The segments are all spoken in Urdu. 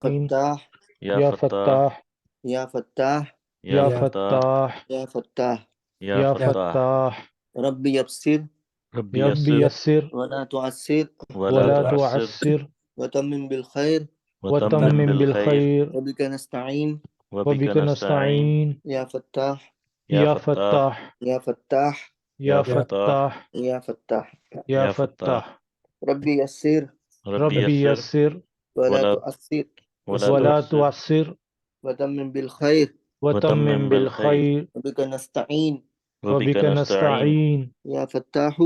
فتاح یا یا فتاح فتاح یا فتاح یا یا فتاح فتاح یا فتاح یا یا فتاح فتاح رب یبصر ربی رب یسر یسر ولا تعسر ولا ولا تعسر تعسر وتمم بالخير وتمم وتمم بالخیر بالخير وبك نستعين وبک وبك نستعین نستعين یا فتاح یا یا فتاح فتاح یا فتاح یا یا فتاح فتاح یا فتاح یا یا فتاح فتاح رب یسر ربی رب یسر یسر ولا ولا تعسر ولا ولا تعسر تعسر وتمم بالخير وتمم بالخير وبك نستعين وبک وبك نستعین نستعين یا فتاح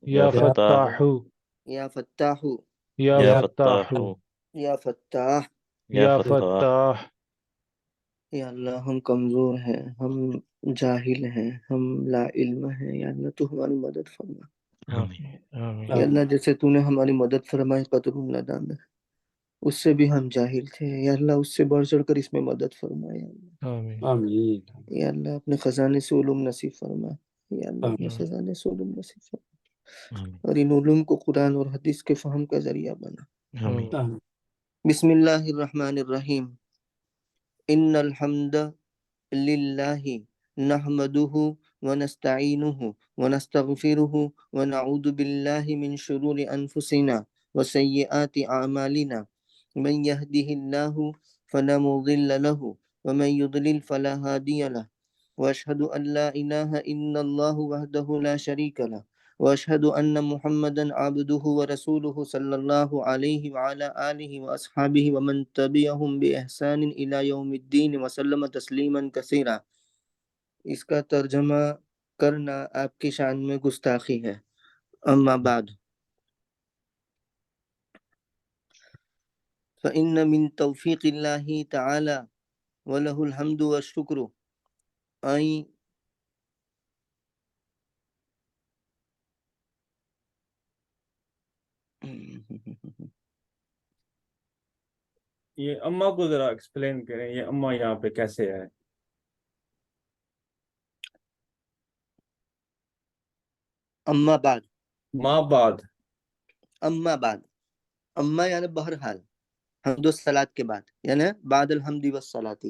یا یا فتاح فتاح یا فتاح یا یا فتاح فتاح یا فتاح یا یا فتاح فتاح یا اللہ ہم کمزور ہیں، ہم جاہل ہیں، ہم لا علم ہیں، یا اللہ تو ہماری مدد فرما۔ آمین آمین یا اللہ جیسے تو نے ہماری مدد فرمائی قطر الندى میں، اس سے بھی ہم جاہل تھے، یا اللہ اس سے بڑھ چڑھ کر اس میں مدد فرما، یا اللہ آمین آمین یا اللہ اپنے خزانے سے علوم نصیب فرما، یا اللہ اپنے آمین خزانے سے علوم نصیب فرما، آمین اور ان علوم کو قرآن اور حدیث کے فہم کا ذریعہ بنا۔ آمین آمین بسم اللہ الرحمن الرحیم، ان الحمد للہ نحمده ونستعینه ونستغفره ونعوذ باللہ من شرور انفسنا وسیئات اعمالنا من يهده الله فلا مضل له ومن يضلل فلا هادي له واشهد ان لا اله الا الله وحده لا شريك له واشهد ان محمدا عبده ورسوله صلى الله عليه وعلى اله واصحابه ومن تبعهم باحسان الى يوم الدين وسلم تسلیما كثيرا۔ اس کا ترجمہ کرنا آپ کی شان میں گستاخی ہے۔ اما بعد فإن من توفیق اللہ تعالی وله الحمد والشکر أن یہ اماں کو ذرا ایکسپلین کریں، یہ اماں یہاں پہ کیسے ہے؟ اما بعد ماں بعد اما بعد اما یعنی بہرحال حمد والصلاۃ کے بعد، یعنی بعد الحمد والصلاۃ۔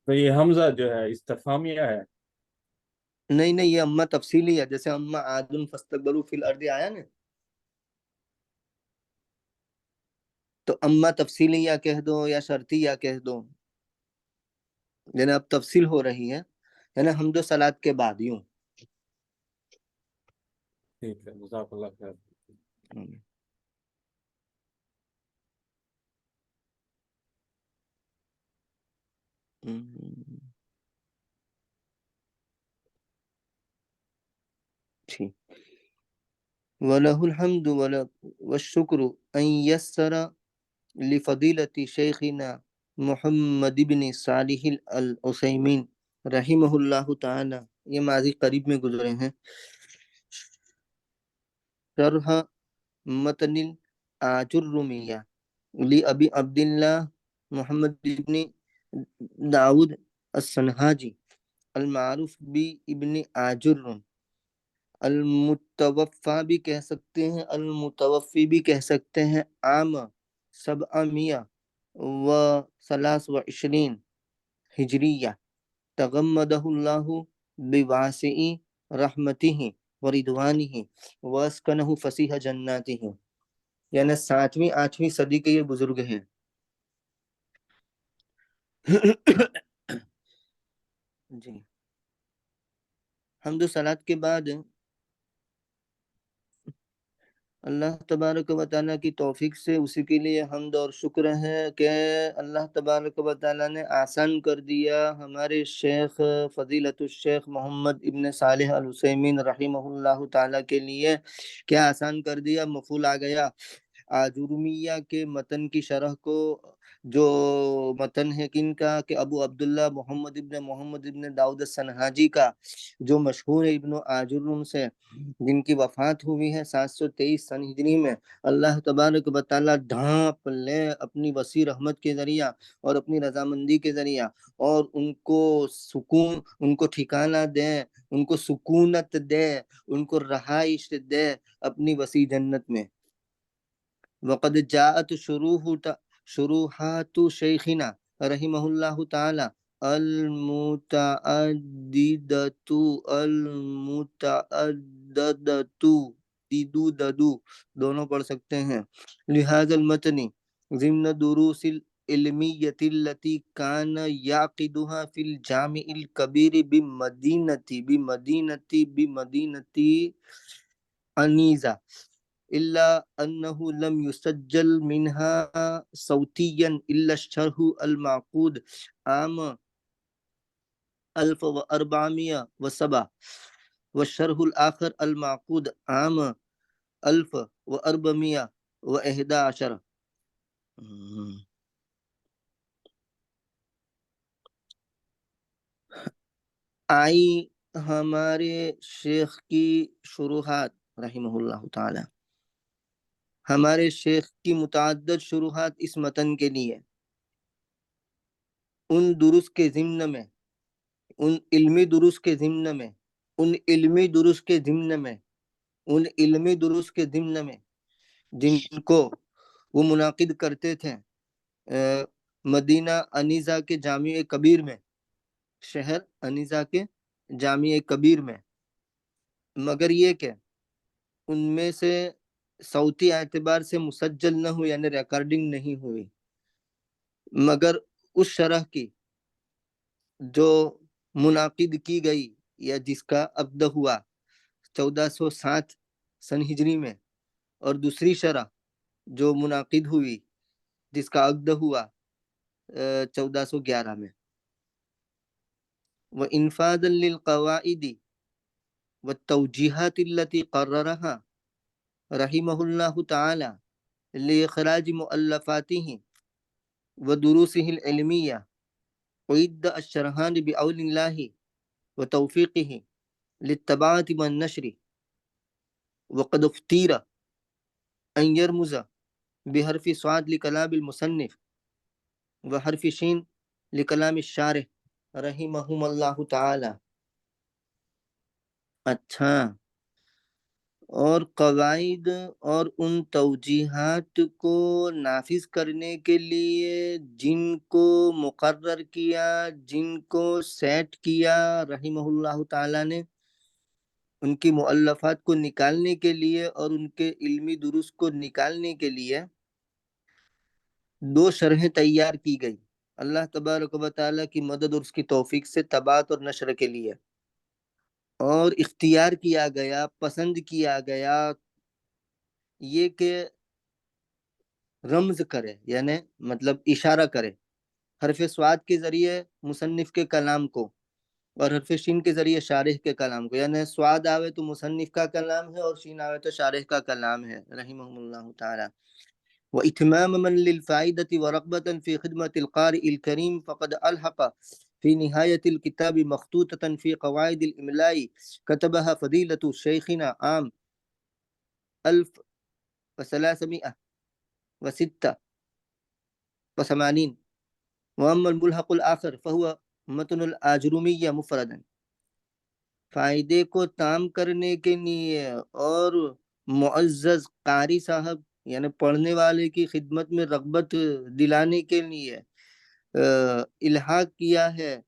تو یہ حمزہ جو ہے استفہامیہ ہے؟ نہیں نہیں، یہ اما تفصیلی ہے، جیسے اما عاد فاستكبروا فی الارض آیا نا، تو اما تفصیلی یا کہہ دو یا شرطی یا کہہ دو، یعنی اب تفصیل ہو رہی ہے، یعنی حمد و صلاۃ کے بعد یوں۔ ٹھیک ہے، جزاک اللہ خیر۔ ٹھیک۔ وَلَهُ الْحَمْدُ وَالشُّكْرُ أَنْ يَسَّرَ لِفَضِيلَةِ شَيْخِنَا محمد بن صالح العثیمین رحمہ اللہ تعالی، یہ ماضی قریب میں گزرے ہیں، شرح متن الآجرمیہ لأبی عبداللہ محمد بن داود السنہاجی المعروف بابن آجر، المتوفا بھی کہہ سکتے ہیں، المتوفی بھی کہہ سکتے ہیں، عام 723 ہجریہ، تغمدہ اللہ بواسع رحمتہ ورضوانہ واسکنہ فسیح جناتہ، یعنی 7ویں 8ویں صدی کے یہ بزرگ ہیں۔ جی، حمد و صلاۃ کے بعد اللہ تبارک و تعالیٰ کی توفیق سے اسی کے لیے حمد اور شکر ہے کہ اللہ تبارک و تعالیٰ نے آسان کر دیا ہمارے شیخ فضیلت الشیخ محمد ابن صالح العثیمین رحمہ اللہ تعالیٰ کے لیے۔ کیا آسان کر دیا؟ مفعول آ گیا۔ آجرمیہ کے متن کی شرح کو، جو متن ہے کن کا، کہ ابو عبداللہ محمد ابن داؤد السنہاجی کا، جو مشہور ہے ابن آجرم سے، جن کی وفات ہوئی ہے 723 سن ہجری میں۔ اللہ تبارک و تعالیٰ ڈھانپ لے اپنی وسیع رحمت کے ذریعہ اور اپنی رضامندی کے ذریعہ، اور ان کو سکون، ان کو ٹھکانہ دے، ان کو سکونت دے، ان کو رہائش دے اپنی وسیع جنت میں۔ وقد جاءت شروحات شیخنا رحمہ اللہ تعالی المتعددۃ ددو دونوں پڑھ سکتے ہیں لہذا المتن ضمن دروس العلمیۃ التي كان يعقدها في الجامع الكبير بمدینة عنیزہ إلا أنه لم يسجل منها صوتيا إلا الشرح المعقود عام 1407 والشرح الآخر المعقود عام 1411 آئی ہمارے شیخ کی شروحات رحمہ اللہ تعالی ہمارے شیخ کی متعدد شروحات اس متن کے لیے ان دروس کے ضمن میں ان علمی دروس کے ضمن میں جن کو وہ منعقد کرتے تھے مدینہ انیزہ کے جامع کبیر میں شہر انیزہ کے جامع کبیر میں مگر یہ کہ ان میں سے صوتی اعتبار سے مسجل نہ ہوئی یعنی ریکارڈنگ نہیں ہوئی مگر اس شرح کی جو منعقد کی گئی یا جس کا عقد ہوا 1407 سن ہجری میں اور دوسری شرح جو منعقد ہوئی جس کا عقد ہوا 1411 میں وإنفاذا للقواعد والتوجيهات التي قررها رحمه الله تعالى لإخراج مؤلفاته ودروسه العلمية وعد الشرحان بعون الله وتوفيقه للطباعة والنشر وقد اختير أن يرمز بحرف صاد لكلام المصنف وحرف شين لكلام الشارح رحمهم اللہ تعالی اچھا اور قواعد اور ان توجیحات کو نافذ کرنے کے لیے جن کو مقرر کیا جن کو سیٹ کیا رحمہ اللہ تعالی نے ان کی مؤلفات کو نکالنے کے لیے اور ان کے علمی دروس کو نکالنے کے لیے 2 شرحیں تیار کی گئی اللہ تبارک و تعالیٰ کی مدد اور اس کی توفیق سے طباعت اور نشر کے لیے اور اختیار کیا گیا پسند کیا گیا یہ کہ رمز کرے یعنی مطلب اشارہ کرے حرف سواد کے ذریعے مصنف کے کلام کو اور حرف شین کے ذریعے شارح کے کلام کو یعنی سواد آوے تو مصنف کا کلام ہے اور شین آوے تو شارح کا کلام ہے رحمہ اللہ تعالی وإتماما للفائدة ورغبة في خدمة القارئ الكريم فقد ألحق في نهاية الكتاب مخطوطة في قواعد الإملاء كتبها فضيلة شيخنا عام 1386 وأما الملحق الآخر فهو متن الآجرومیہ مفردا فائدے کو تام کرنے کے لیے اور معزز قاری صاحب یعنی پڑھنے والے کی خدمت میں رغبت دلانے کے لیے الحاق کیا ہے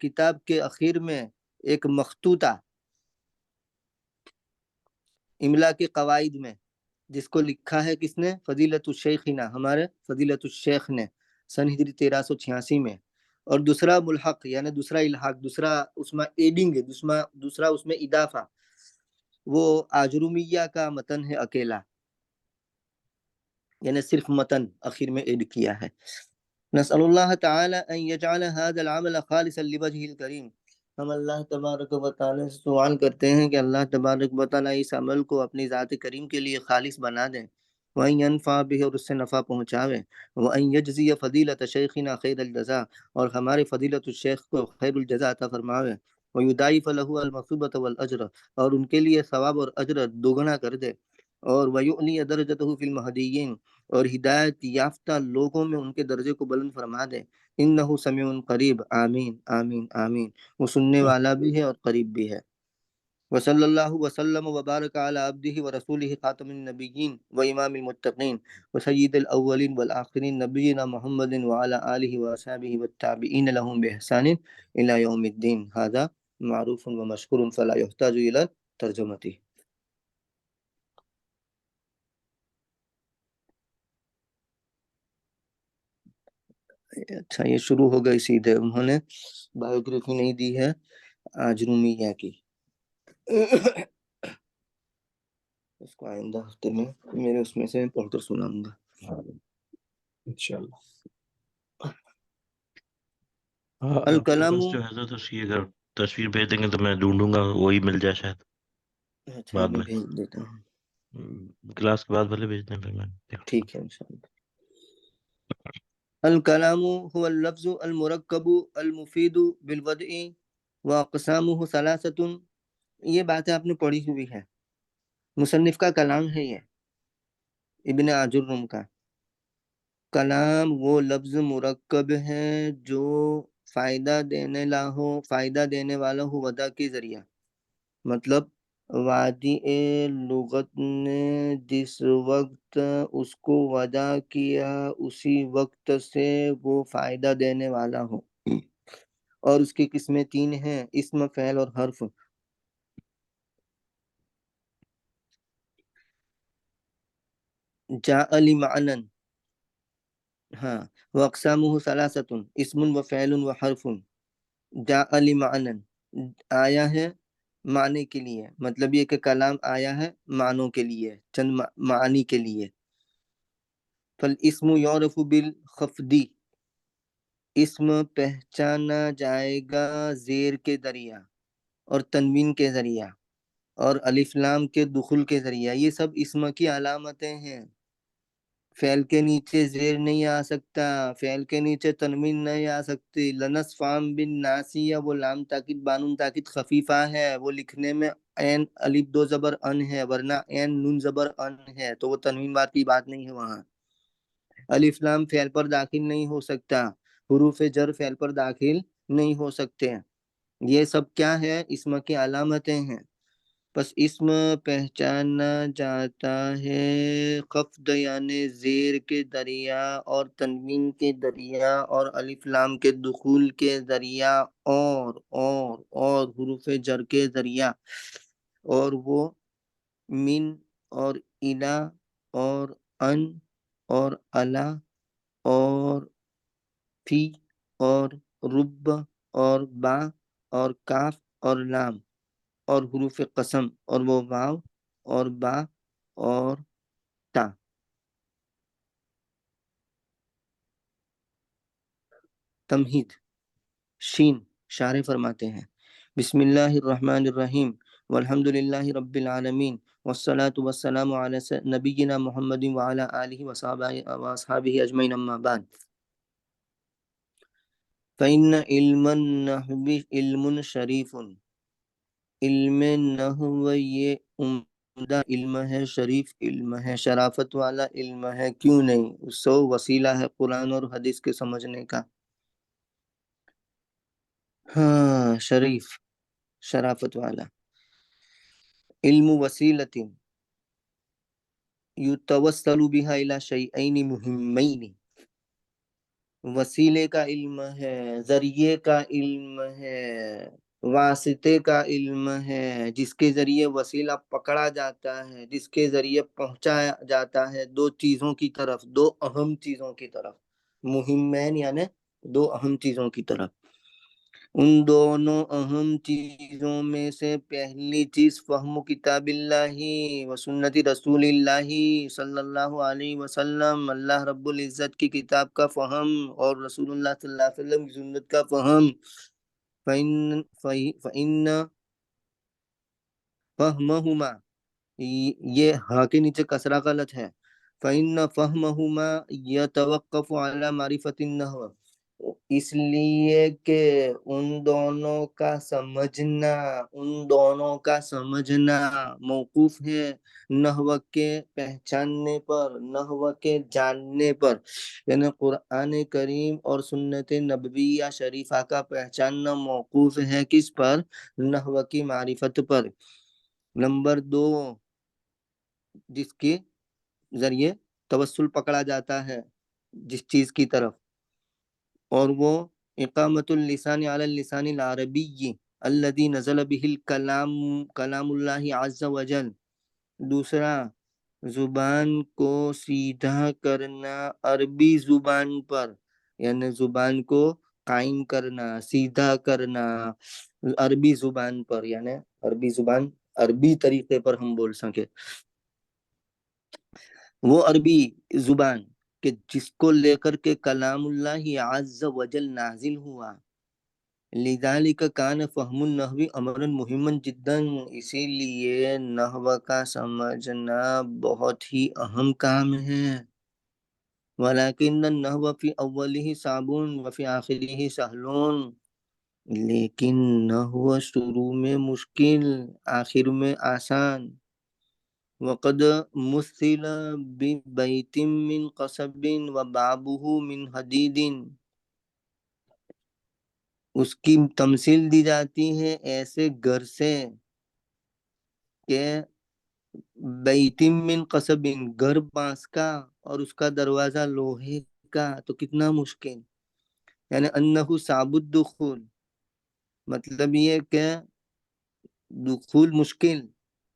کتاب کے اخیر میں ایک مخطوطہ املا کے قواعد میں جس کو لکھا ہے کس نے فضیلت الشیخنا ہمارے فضیلت الشیخ نے سن ہجری 1386 میں اور دوسرا ملحق یعنی دوسرا الحاق دوسرا اس میں ایڈنگ ہے دوسرا اس میں اضافہ وہ آجرومیہ کا متن ہے اکیلا یعنی صرف متن اخیر میں ایڈ کیا ہے نسأل اللہ تعالی ان یجعل هذا العمل خالصا لوجهه الکریم ہم اللہ تبارک و تعالی سے سوال کرتے ہیں کہ اللہ تبارک و تعالی اس عمل کو اپنی ذات کریم کے لیے خالص بنا دیں وَأَن يَنْفَعَ بِهِ اور اس سے نفع پہنچاوے وَأَن يَجْزِيَ فَضِيلَةَ شَيْخِنَا خَيْرَ الْجَزَاء اور ہمارے فضیلت الشیخ کو خیر الجزاء عطا فرماوے وَيُضَاعِفَ لَهُ الْمَثُوبَةَ وَالْأَجْرَ اور ان کے لیے ثواب اور اجر دوگنا کر دے اور وَيُعْلِيَ دَرَجَتَهُ فِي الْمَهْدِيِّينَ اور ہدایت یافتہ لوگوں میں ان کے درجے کو بلند فرما دے انہ سمیع قریب آمین آمین آمین وہ سننے والا بھی ہے اور قریب بھی ہے وصلی اللہ وسلم وبارک علی عبدہ ورسولہ خاتم النبیین وامام المتقین وسید الاولین والآخرین نبینا محمد وعلی آلہ وصحبہ والتابعین لهم بإحسان الی یوم الدین. هذا معروف ومشکور فلا يحتاج الی ترجمتی. اچھا، یہ شروع ہو گئی سیدھے. انہوں نے بایوگرافی نہیں دی ہے آجرومیہ کی. اس کو آئندہ ہفتے میں میرے اس میں سے پڑھ کر سناؤں گا انشاءاللہ. الکلام. بس جو حضرت اس کی اگر تصویر بھیج دیں گے تو میں ڈھونڈوں گا وہی مل جائے شاید اچھا بعد میں میں. بھیج دیتا ہوں. کلاس کے بعد بھلے بھیج دیں پھر میں دیکھ لوں ٹھیک ہے انشاءاللہ. الکلام هو اللفظ المرکب المفید بالوضع واقسامه ثلاثة. یہ باتیں آپ نے پڑھی ہوئی ہے. مصنف کا کلام ہے یہ، ابن عجرم کا کلام. وہ لفظ مرکب ہے جو فائدہ دینے والا ہو وضع کے ذریعہ. مطلب وادی لغت نے جس وقت اس کو وضع کیا اسی وقت سے وہ فائدہ دینے والا ہو. اور اس کی قسمیں 3 ہیں: اسم، فعل اور حرف. جاء لمعنن، ہاں، واقسامہ ثلاثۃ اسم و فعل و حرف. جاء لمعنن، آیا ہے معنی کے لیے، مطلب یہ کہ کلام آیا ہے معنوں کے لیے، چند معانی کے لیے. فالاسم یعرف بالخفض، اسم پہچانا جائے گا زیر کے ذریعہ اور تنوین کے ذریعہ اور الف لام کے دخول کے ذریعہ. یہ سب اسم کی علامتیں ہیں. فعل کے نیچے زیر نہیں آ سکتا، فعل کے نیچے تنوین نہیں آ سکتی. لنس فام بن ناسیہ، وہ لام تاکید بانون تاکید خفیفہ ہے، وہ لکھنے میں عین الف دو زبر ان ہے، ورنہ عین نون زبر ان ہے، تو وہ تنوین بات کی بات نہیں ہے وہاں. الف لام فعل پر داخل نہیں ہو سکتا، حروف جر فعل پر داخل نہیں ہو سکتے. یہ سب کیا ہے؟ اسم کی علامتیں ہیں. بس اسم پہچانا جاتا ہے خفض یعنی زیر کے ذریعہ اور تنوین کے ذریعہ اور الف لام کے دخول کے ذریعہ اور حروف جر کے ذریعہ. اور وہ من اور الا اور ان اور الا اور فی اور رب اور با اور کاف اور لام اور حروف قسم اور وہ واو اور با اور تا. تمہید. شین شارح فرماتے ہیں: بسم اللہ الرحمن الرحیم والحمد للہ رب العالمین والصلاة والسلام علی نبینا محمد وعلی آلہ واصحابہ اجمعین، اما بعد. فإن علم النحو علم شریف، علم نحو یہ عمدہ علم ہے، شریف علم ہے، شرافت والا علم ہے. کیوں نہیں؟ سو وسیلہ ہے قرآن اور حدیث کے سمجھنے کا. ہاں، شریف، شرافت والا. علم وسیلۃ یتوسل بها الی شیئین مہمین، وسیلے کا علم ہے، ذریعے کا علم ہے، واسطے کا علم ہے، جس کے ذریعے وسیلہ پکڑا جاتا ہے، جس کے ذریعے پہنچایا جاتا ہے دو چیزوں کی طرف، دو اہم چیزوں کی طرف. مہمین یعنی دو اہم چیزوں کی طرف. ان دونوں اہم چیزوں میں سے پہلی چیز فہم کتاب اللہ و سنت رسول اللہ صلی اللہ علیہ وسلم، اللہ رب العزت کی کتاب کا فہم اور رسول اللہ صلی اللہ علیہ وسلم کی سنت کا فہم. فإن فہمہما، یہ ہاں کے نیچے کسرہ غلط ہے. فإن فہمہما یتوقف علی معرفت النحو، اس لیے کہ ان دونوں کا سمجھنا موقوف ہے نحو کے پہچاننے پر، نحو کے جاننے پر. یعنی قرآن کریم اور سنت نبویہ شریفہ کا پہچاننا موقوف ہے کس پر؟ نحو کی معرفت پر. نمبر 2 جس کے ذریعے توسل پکڑا جاتا ہے جس چیز کی طرف، اور وہ اقامت اللسان علی اللسان العربی الذي نزل به الکلام کلام اللہ عز وجل. دوسرا، زبان کو سیدھا کرنا عربی زبان پر، یعنی زبان کو قائم کرنا، سیدھا کرنا عربی زبان پر، یعنی عربی زبان عربی طریقے پر ہم بول سکیں. وہ عربی زبان کہ جس کو لے کر کے کلام اللہ عز وجل نازل ہوا. لذالک کان فہم النحو امرا مہما جدا، اسی لیے نحو کا سمجھنا بہت ہی اہم کام ہے. ولکن النحو فی اولہ صعب وفی آخرہ سہل، لیکن نحو شروع میں مشکل آخر میں آسان. وقد مثل ببیت من قصب وبابہ من حدید، اس کی تمثیل دی جاتی ہے ایسے گھر سے کہ بیت من قصب، گھر بانس کا اور اس کا دروازہ لوہے کا، تو کتنا مشکل. یعنی انہ صعب الدخول، مطلب یہ کہ دخول مشکل،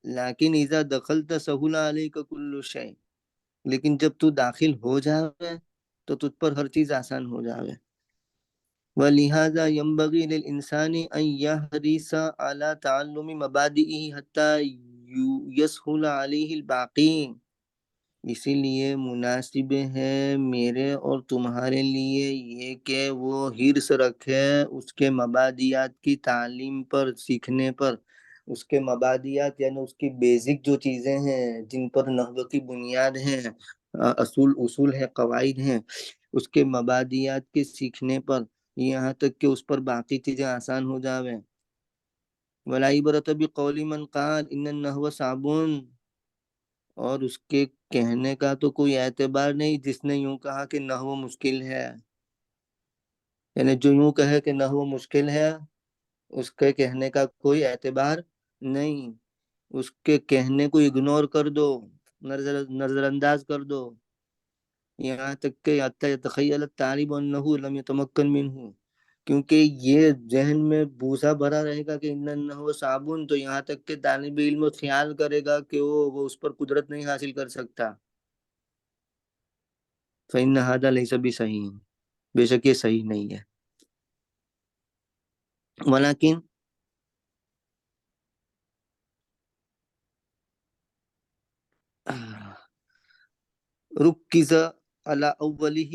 لیکن اذا دخلت سہل علیک کل شیء، لیکن جب تو داخل ہو جاوے تو تجھ پر ہر چیز آسان ہو جاوے. ولہذا ينبغي للإنسان أن يحرص على تعلم مبادئه حتى يسهل عليه الباقی. اسی لیے مناسب ہے میرے اور تمہارے لیے یہ کہ وہ حرص رکھے اس کے مبادیات کی تعلیم پر، سیکھنے پر. اس کے مبادیات یعنی اس کی بیسک جو چیزیں ہیں جن پر نحو کی بنیاد ہیں، اصول ہے، قواعد ہیں، اس کے مبادیات کے سیکھنے پر، یہاں تک کہ اس پر باقی چیزیں آسان ہو جاویں. ولا عبرۃ بقول من قال ان النحو صعب، اور اس کے کہنے کا تو کوئی اعتبار نہیں جس نے یوں کہا کہ نحو مشکل ہے. یعنی جو یوں کہے کہ نحو مشکل ہے اس کے کہنے کا کوئی اعتبار نہیں، اس کے کہنے کو اگنور کر دو، نظر انداز کر دو. یہاں تک کہ حتی یتخیل الطالب انہ لم یتمکن منہ، کیونکہ یہ ذہن میں بوسا بھرا رہے گا کہ ان النحو صعب، تو یہاں تک کہ طالب علم خیال کرے گا کہ وہ اس پر قدرت نہیں حاصل کر سکتا. فإن هذا ليس بصحیح، بے شک یہ صحیح نہیں ہے. ولیکن رکز علی اولہ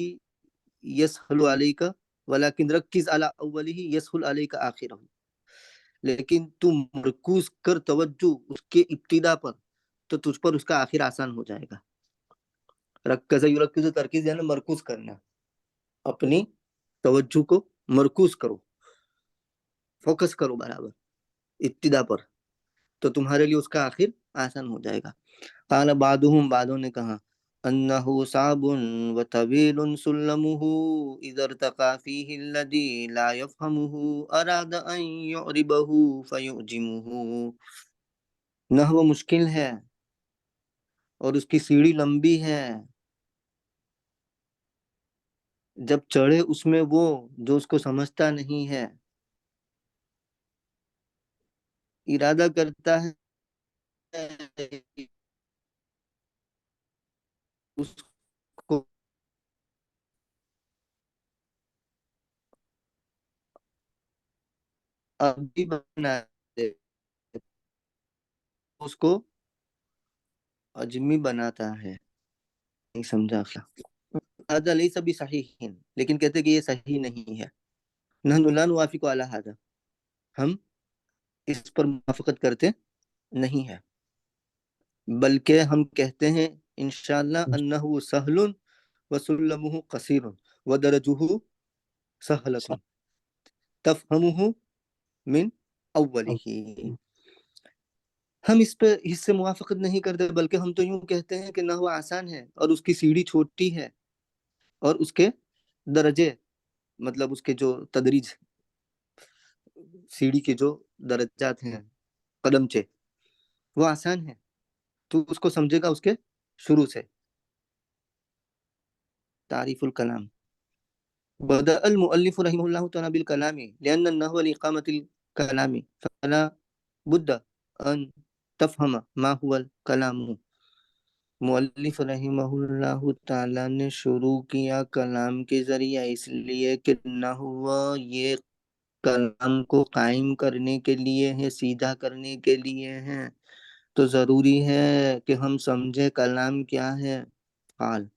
یسہل علیک، ولیکن رکز علی اولہ یسہل علیک آخرہ، لیکن تم مرکوز کر توجہ اس کے ابتدا پر تو تجھ پر اس کا آخر آسان ہو جائے گا. رکز یرکز، ترکیز یعنی مرکوز کرنا، اپنی توجہ کو مرکوز کرو، فوکس کرو برابر ابتدا پر، تو تمہارے لیے اس کا آخر آسان ہو جائے گا. قال بعضهم، بعضوں نے کہا انه صعب وطويل سلمه اذا ارتقى فيه الذي لا يفهمه اراد ان يعربه فيعجمه. نحو مشکل ہے اور اس کی سیڑھی لمبی ہے، جب چڑھے اس میں وہ جو اس کو سمجھتا نہیں ہے، ارادہ کرتا ہے اس کو عربی بنا دے، اس کو عجمی بناتا ہے. نہیں سمجھا. هذا ليس بصحيح، لیکن کہتے کہ یہ صحیح نہیں ہے. نحن لا نوافق على هذا، ہم اس پر موافقت کرتے نہیں ہے، بلکہ ہم کہتے ہیں انشاءاللہ انه سهل وسلمه قصير ودرجه سهلة تفهمه من اوله. ہم اس سے موافقت نہیں کرتے، بلکہ ہم تو یوں کہتے ہیں کہ نحو آسان ہے اور اس کی سیڑھی چھوٹی ہے، اور اس کے درجے مطلب اس کے جو تدریج، سیڑھی کے جو درجات ہیں، قدم چے، وہ آسان ہے، تو اس کو سمجھے گا اس کے شروع سے. تعریف الکلام. بدأ المؤلف رحمه الله تعالى بالكلام لأن النحو لإقامة الكلام فلا بد أن تفهم ما هو الكلام. مؤلف رحمہ اللہ تعالیٰ نے شروع کیا کلام کے ذریعہ اس لیے کہ نحو یہ کلام کو قائم کرنے کے لیے ہے، سیدھا کرنے کے لیے ہے، تو ضروری ہے کہ ہم سمجھے کلام کیا ہے. قال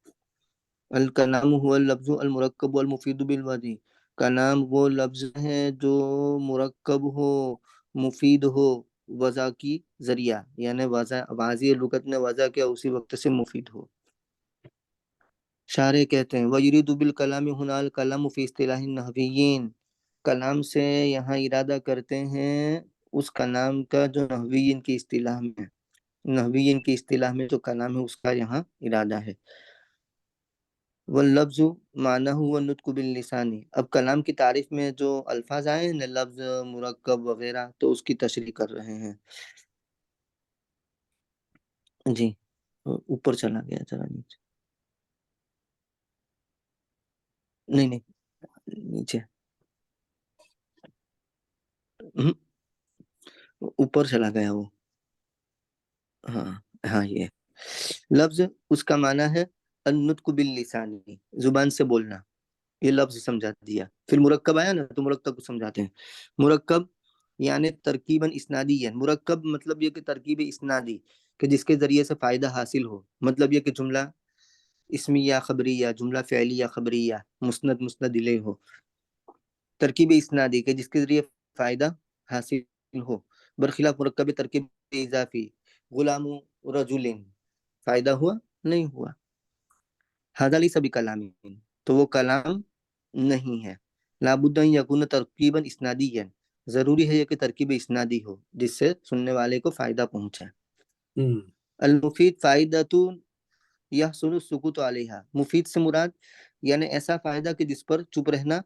الکلام هو اللفظ المرکب والمفید بالوضع. کلام وہ لفظ ہے جو مرکب ہو، مفید ہو وضع کی ذریعہ، یعنی واضح لغت نے وضع کیا اسی وقت سے مفید ہو. شارح کہتے ہیں وَيُرِيدُ بِالْكَلَامِ هُنَا الْكَلَامُ فِي اصطلاح النحویین. کلام سے یہاں ارادہ کرتے ہیں اس کلام کا جو نحویین کی اصطلاح میں، نحویین کی اصطلاح میں جو کلام ہے اس کا یہاں ارادہ ہے. واللفظ معنی ہوا نطق باللسان. اب کلام کی تعریف میں جو الفاظ آئے ہیں لفظ، مرکب وغیرہ، تو اس کی تشریح کر رہے ہیں. جی اوپر چلا گیا ذرا نیچے، نہیں نیچے، اوپر چلا گیا وہ. ہاں یہ لفظ اس کا معنی ہے النطق باللسان، زبان سے بولنا، یہ لفظ سمجھا دیا. پھر مرکب آیا نا تو مرکب کو سمجھاتے ہیں. مرکب یعنی ترکیباً اسنادی ہے. مرکب مطلب یہ کہ ترکیب اسنادی، کہ جس کے ذریعے سے فائدہ حاصل ہو. مطلب یہ کہ جملہ اسمی یا خبری یا جملہ فعلی یا خبری یا مسند الیہ ہو. ترکیب اسنادی کہ جس کے ذریعے فائدہ حاصل ہو. برخلاف مرکب ترکیب اضافی، غلام رجل، فائدہ ہوا نہیں ہوا. ھذا لیس بکلام، تو وہ کلام نہیں ہے. لابد ان یکون ترکیبا اسنادیا، ضروری ہے یہ کہ ترکیب اسنادی ہو جس سے سننے والے کو فائدہ پہنچے. المفید فائدۃ یحصل السکوت علیہا. مفید سے مراد یعنی ایسا فائدہ کہ جس پر چپ رہنا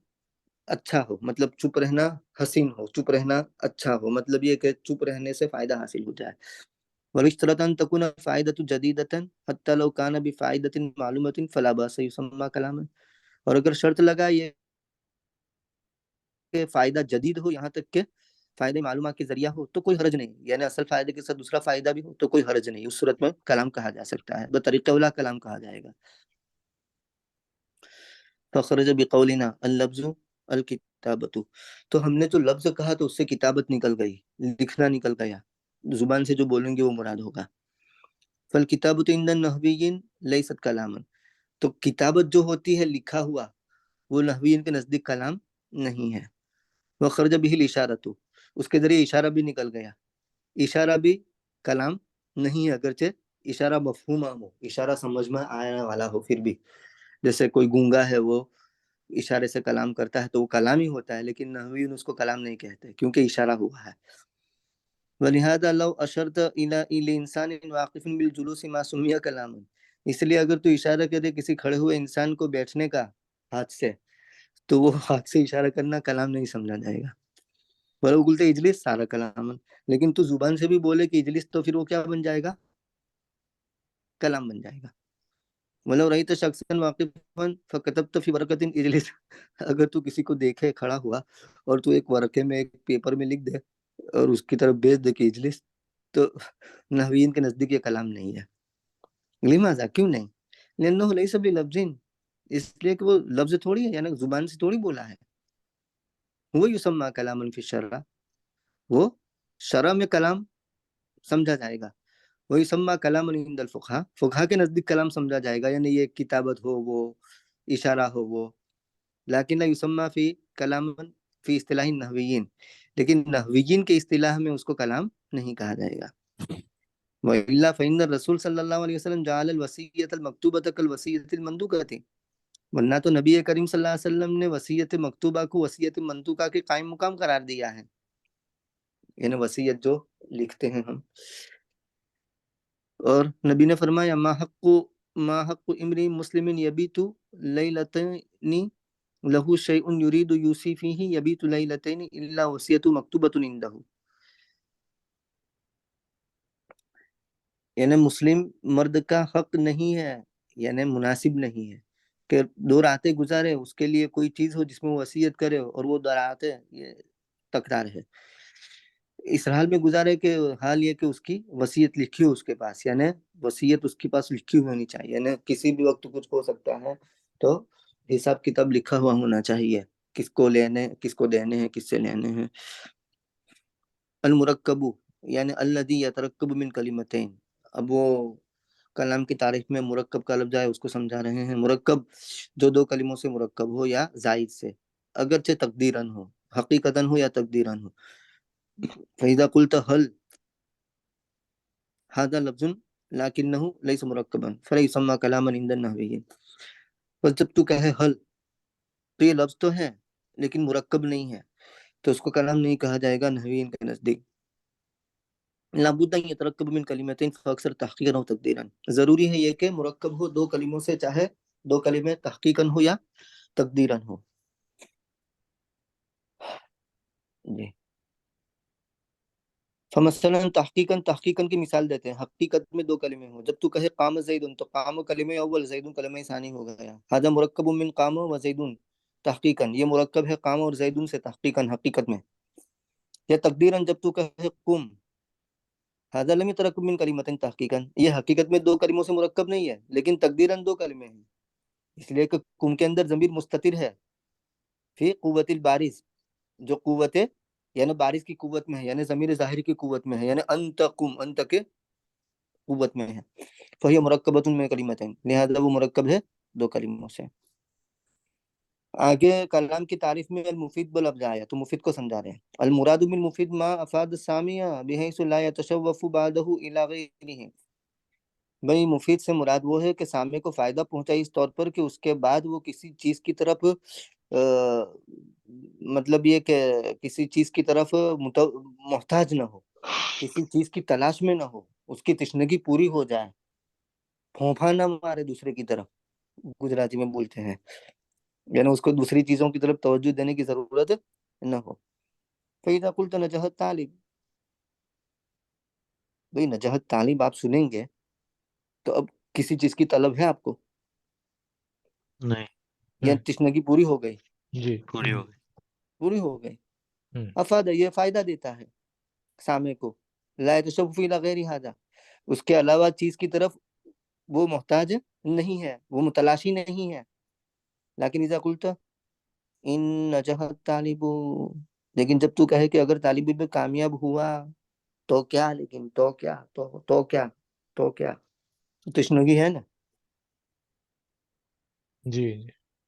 اچھا ہو، مطلب چپ رہنا حسین ہو، چپ رہنا اچھا ہو، مطلب یہ کہ چپ رہنے سے فائدہ حاصل ہو جائے. وَلِشْتَرَطَ أَن تَكُونَ فَائِدَةُ جَدِيدَةً حَتَّى لَوْ كَانَ بِفَائِدَةٍ مَعْلُومَةٍ فَلَا بَأْسَ يُسَمَّى كَلَامًا. اور اگر شرط لگا یہ کہ فائدہ جدید ہو، یہاں تک کہ فائدہ معلومات کے ذریعہ ہو، تو کوئی حرج نہیں، یعنی اصل فائدے کے ساتھ دوسرا فائدہ بھی ہو تو کوئی حرج نہیں، اس صورت میں کلام کہا جا سکتا ہے، بطریقہ اولا کلام کہا جائے گا. فخرج بقولنا اللفظ الکتابۃ. تو ہم نے جو لفظ کہا تو اس سے کتابت نکل گئی، لکھنا نکل گیا، زبان سے جو بولیں گے وہ مراد ہوگا. فالکتابۃ عند النحویین لیست کلاما. تو کتابت جو ہوتی ہے لکھا ہوا، وہ نحویین کے نزدیک کلام نہیں ہے. وخرج به الاشارۃ، اس کے ذریعے اشارہ بھی نکل گیا. اشارہ بھی کلام نہیں ہے، اگرچہ اشارہ مفہوم ہو، اشارہ سمجھ میں آنے والا ہو. پھر بھی جیسے کوئی گونگا ہے وہ اشارے سے کلام کرتا ہے تو وہ کلام ہی ہوتا ہے، لیکن نحویین اس کو کلام نہیں کہتے کیونکہ اشارہ ہوا ہے. وَلِهَذَا لَوْ أَشَرْتَ إِلَى إِنسَانٍ وَاقِفٍ بِالْجُلُوسِ مَا سُمِّيَ كَلَامًا. اس لیے اگر تو اشارہ کرے کسی کھڑے ہوئے انسان کو بیٹھنے کا ہاتھ سے، تو وہ ہاتھ سے اشارہ کرنا کلام نہیں سمجھا جائے گا. وہ بولتے اجلس سارا کلام، لیکن تو زبان سے بھی بولے کہ اجلس تو پھر وہ کیا بن جائے گا؟ کلام بن جائے گا. وَلَوْ رَأَيْتَ شَخْصًا وَاقِفًا فَكَتَبْتَ فِي وَرَقَةٍ اجلس. اگر تو کسی کو دیکھے کھڑا ہوا اور تو ایک ورقے میں ایک پیپر میں لکھ دے اور اس کی طرف بھیج دے کہ اجلس، تو نحویین کے نزدیک یہ کلام نہیں ہے. لماذا، کیوں نہیں؟ لأنه ليس بلفظ، اس لیے کہ وہ لفظ تھوڑی ہے، یعنی زبان سے تھوڑی بولا ہے. وہ یسمى کلاما فی الشرع، وہ شرع میں کلام سمجھا جائے گا. وہ یسمى کلاما عند الفقہاء، فقہاء کے نزدیک کلام سمجھا جائے گا، یعنی یہ کتابت ہو، وہ اشارہ ہو وہ. لیکن لا یسمى فی کلاما فی اصطلاح النحویین، لیکن نحویین کے اصطلاح میں اس کو کلام نہیں کہا جائے گا. وَإِلَّا فَإِنَّ الرَّسُولَ صلی اللہ علیہ وسلم جعل الوصیۃ المکتوبۃ کالوصیۃ المندوقۃ. ورنہ تو نبی کریم صلی اللہ علیہ وسلم نے وصیت مکتوبہ کو وصیت منطوقہ کے قائم مقام قرار دیا ہے، یعنی وصیت جو لکھتے ہیں ہم. اور نبی نے فرمایا ما حق امرئ مسلم یبیت لیلتین لہ شیء یرید یوصی فیہ یبیت لیلتین الا وصیۃ مکتوبۃ عنده. یعنی مسلم مرد کا حق نہیں ہے، یعنی مناسب نہیں ہے کہ 2 راتیں گزارے اس کے لیے کوئی چیز ہو جس میں وہ وصیت کرے اور وہ 2 راتیں، یہ تکرار ہے۔ اس حال میں گزارے کہ حال یہ کہ اس کی وصیت لکھی ہو اس کے پاس، یعنی وصیت اس کے پاس لکھی ہونی چاہیے، یعنی کسی بھی وقت کچھ ہو سکتا ہے تو حساب کتاب لکھا ہوا ہونا چاہیے، کس کو لینے، کس کو دینے ہیں، کس سے لینے ہیں۔ المرکب یعنی الذی یترکب من کلمتین، اب وہ کلام کی تعریف میں مرکب کا لفظ ہے اس کو سمجھا رہے ہیں۔ مرکب جو 2 کلموں سے مرکب ہو یا زائد سے، اگرچہ تقدیراً ہو، حقیقتاً ہو یا تقدیراً ہو۔ فَإِذَا قُلْتَ هَلْ هذا لفظ لكنه ليس مركبا فلا يسمى كلاما عند النحويين، بس جب تو کہے حل تو یہ لفظ تو ہے لیکن مرکب نہیں ہے تو اس کو کلام نہیں کہا جائے گا نحویین کے نزدیک۔ لابد ان يترکب من کلمتین فاکثر تحقیقا و تقدیرا، ضروری ہے یہ کہ مرکب ہو 2 کلموں سے، چاہے 2 کلمے تحقیقا ہو یا تقدیرا ہو۔ جی فمثلا تحقیقاً کی مثال دیتے ہیں، حقیقت میں 2 کلمے ہوں، جب تو کہے قام زید تو قام کلمہ اول، زید کلمہ ثانی ہو گیا، هذا مرکب من قام و زید تحقیقاً، یہ مرکب ہے قام اور زید سے تحقیقاً حقیقت میں۔ یا تقدیراً جب تو کہے قم، هذا لم يترکب من کلمتین تحقیقاً، یہ حقیقت میں 2 کلموں سے مرکب نہیں ہے لیکن تقدیراً 2 کلمے ہیں، اس لیے کہ قم کے اندر ضمیر مستتر ہے، فی قوت البارز، جو قوت یعنی بارش کی قوت میں ہے، یعنی ضمیر ظاہر کی قوت میں ہے، یعنی انت قم، انت کے قوت میں ہے، فہی مرکبۃ من کلمتین، لہذا وہ مرکب ہے 2 کلموں سے۔ آگے کلام کی تعریف میں المفید بلفظ آیا تو مفید کو سمجھا رہے ہیں۔ المراد من مفید ما افاد السامع بحیث لا يتشوف بعده الى غیره، بھئی مفید سے مراد وہ ہے کہ سامع کو فائدہ پہنچائے اس طور پر کہ اس کے بعد وہ کسی چیز کی طرف مطلب یہ کہ کسی چیز کی طرف محتاج نہ ہو، کسی چیز کی تلاش میں نہ ہو، اس کی تشنگی پوری ہو جائے، پھونپا نہ مارے دوسرے کی طرف، گجراتی میں بولتے ہیں، یعنی اس کو دوسری چیزوں کی طرف توجہ دینے کی ضرورت نہ ہو۔ فَإِذَا قُلْتَ نَجَحَتْ طالب، بھئی نجحت طالب آپ سنیں گے تو اب کسی چیز کی طلب ہے آپ کو، نہیں، یا تشنگی پوری ہو گئی؟ جی پوری ہو گئی۔ پوری ہو گئی۔ افاد یہ فائدہ دیتا ہے سامع کو، لا يتشوف الى غیر ھذا، اس کے علاوہ چیز کی طرف وہ محتاج نہیں ہے، وہ متلاشی نہیں ہے۔ لیکن اذا قلت ان نجح الطالب، لیکن جب تو کہے کہ اگر طالب علم کامیاب ہوا تو کیا، لیکن تو کیا، تو کیا، تو کیا، تشنگی ہے نا، جی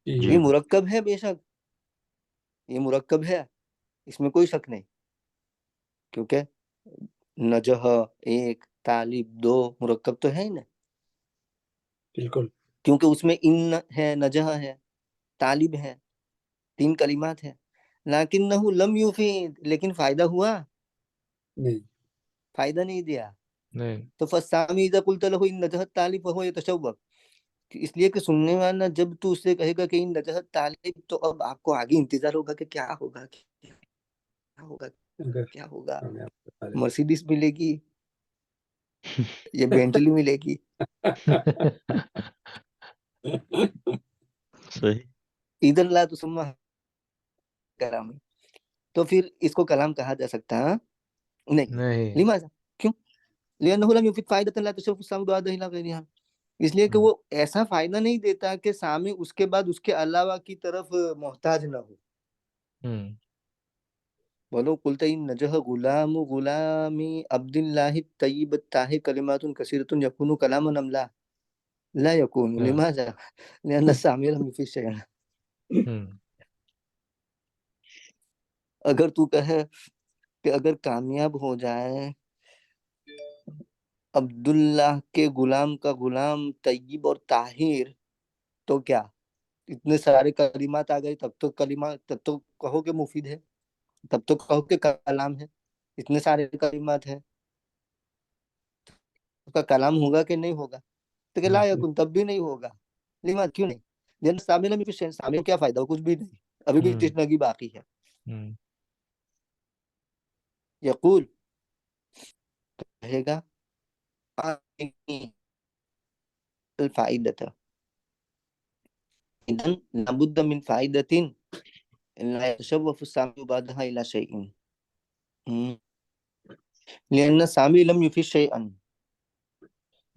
یہ مرکب ہے، بے شک یہ مرکب ہے، اس میں کوئی شک نہیں، کیونکہ نجح 1، طالب 2، مرکب تو ہے نا، بالکل، کیونکہ اس میں ان ہے، نجح ہے، طالب ہے، 3 کلمات ہیں۔ لیکنہ لم یفید، لیکن فائدہ ہوا، نہیں، فائدہ نہیں دیا۔ نہیں، تو فالسامع اذا قلت له ان نجح الطالب فهو يتشوق، اس لیے کہ سننے والا جب تو اس سے کہے گا کہ ان نجح الطالب، تو اب آپ کو آگے انتظار ہوگا کہ کیا ہوگا، کیا ہوگا، اگر کیا ہوگا، کامیاب بتا دیں۔ مرسیڈیز ملے گی یا بینٹلی ملے گی؟ صحیح۔ ادھر لا تسمى کلام، تو پھر اس کو کلام کہا جا سکتا ہے نہیں؟ نہیں، لماذا، کیوں؟ لأنه لم يفid فائدة لا تشوف السامع بعده إلى غيرها، اس لیے کہ وہ ایسا فائدہ نہیں دیتا کہ سامع اس کے بعد اس کے علاوہ کی طرف محتاج نہ ہو۔ ولو قلت ان نجح غلام غلامی عبد اللہ الطیب الطاہر کلمات کثیرۃ یکون کلاما ام لا؟ لا یکون، لماذا؟ لأن السامع لم يفid شيئا۔ اگر تو کہے کہ اگر کامیاب ہو جائے عبداللہ کے غلام کا غلام طیب اور طاہر، تو کیا اتنے سارے کلمات آ گئے، تب تو کلمات، تب تو کہو کہ مفید ہے، تب تو کہو کہ کلام ہے، اتنے سارے کلمات ہیں، اس کا کلام ہوگا کہ نہیں ہوگا؟ تو کہ لا یکن، تب بھی نہیں ہوگا۔ لما، کیوں نہیں؟ لأن سامع لم يفد شيئا، سامع کو کیا فائدہ ہو، کچھ بھی نہیں، ابھی بھی تشنگی باقی ہے۔ یقول، کہے گا الفائدة إذن لابد من فائدة لا يتشوف السامع بعدها إلى شيء لأن السامع لم يفيد شيئا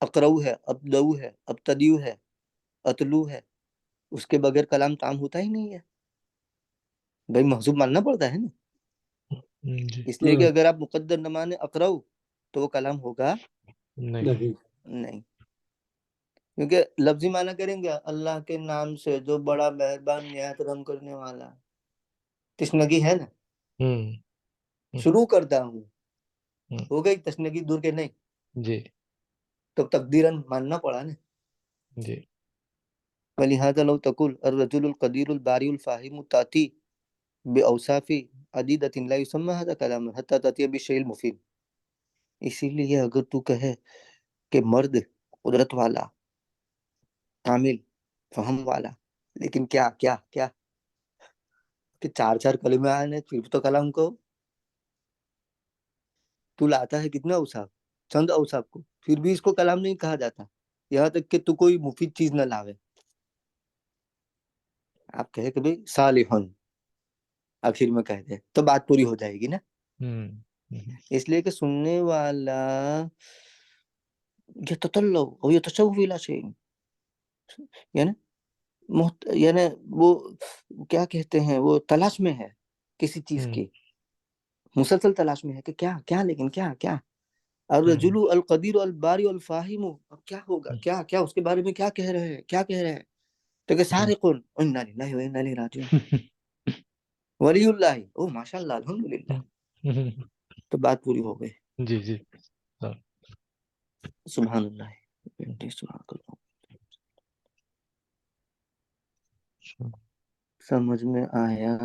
اقرؤ ہے، ابدؤ ہے، ابتدیو ہے، اتلو ہے، اس کے بغیر کلام تام ہوتا ہی نہیں ہے بھائی، محذوب ماننا پڑتا ہے نا، جی اس لیے کہ اگر آپ مقدر نہ مانے اقرؤ تو وہ کلام ہوگا نہیں نہیں، کیونکہ لفظی معنی کریں گے اللہ کے نام سے جو بڑا مہربان نہایت رحم کرنے والا، تشنگی ہے نا، شروع کرتا ہوں، ہو گئی تشنگی دور کے نہیں، جی تو تقدیراً ماننا پڑا نا. جی ولہذا لو تقول الرجل القدیر الباری الفاہم تاتی بأوصاف عدیدۃ لا یسمى هذا کلاما حتی تاتی بالشیء المفید، اسی لیے اگر تو کہے کہ مرد قدرت والا، کامل فہم والا، لیکن کیا کیا کیا کہ چار چار کلمے آنے پھر تو کلام کو تو لاتا ہے کتنا اوصاف، چند اوصاف کو، پھر بھی اس کو کلام نہیں کہا جاتا، یہاں تک کہ تو کوئی مفید چیز نہ لاوے، آپ کہے کہ بھئی صالحن آخر میں کہہ دے تو بات پوری ہو جائے گی نا. اس لیے کہ سننے والا یتطلع او یتشوف الى شيء، یعنی وہ کیا کہتے ہیں، وہ تلاش میں ہے کسی چیز کی، مسلسل تلاش میں ہے کہ کیا کیا، لیکن کیا کیا. الرجل القدیر الباری الفاہم، اب کیا ہوگا، کیا کیا اس کے بارے میں کیا کہہ رہے ہیں، کیا کہہ رہے ہیں، تو کہ سارقون انا للہ و انا الیہ راجعون، ولی اللہ، او ماشاء اللہ الحمدللہ، تو بات پوری ہو گئی. جی جی سبحان اللہ، سبحان اللہ. سمجھ میں آیا؟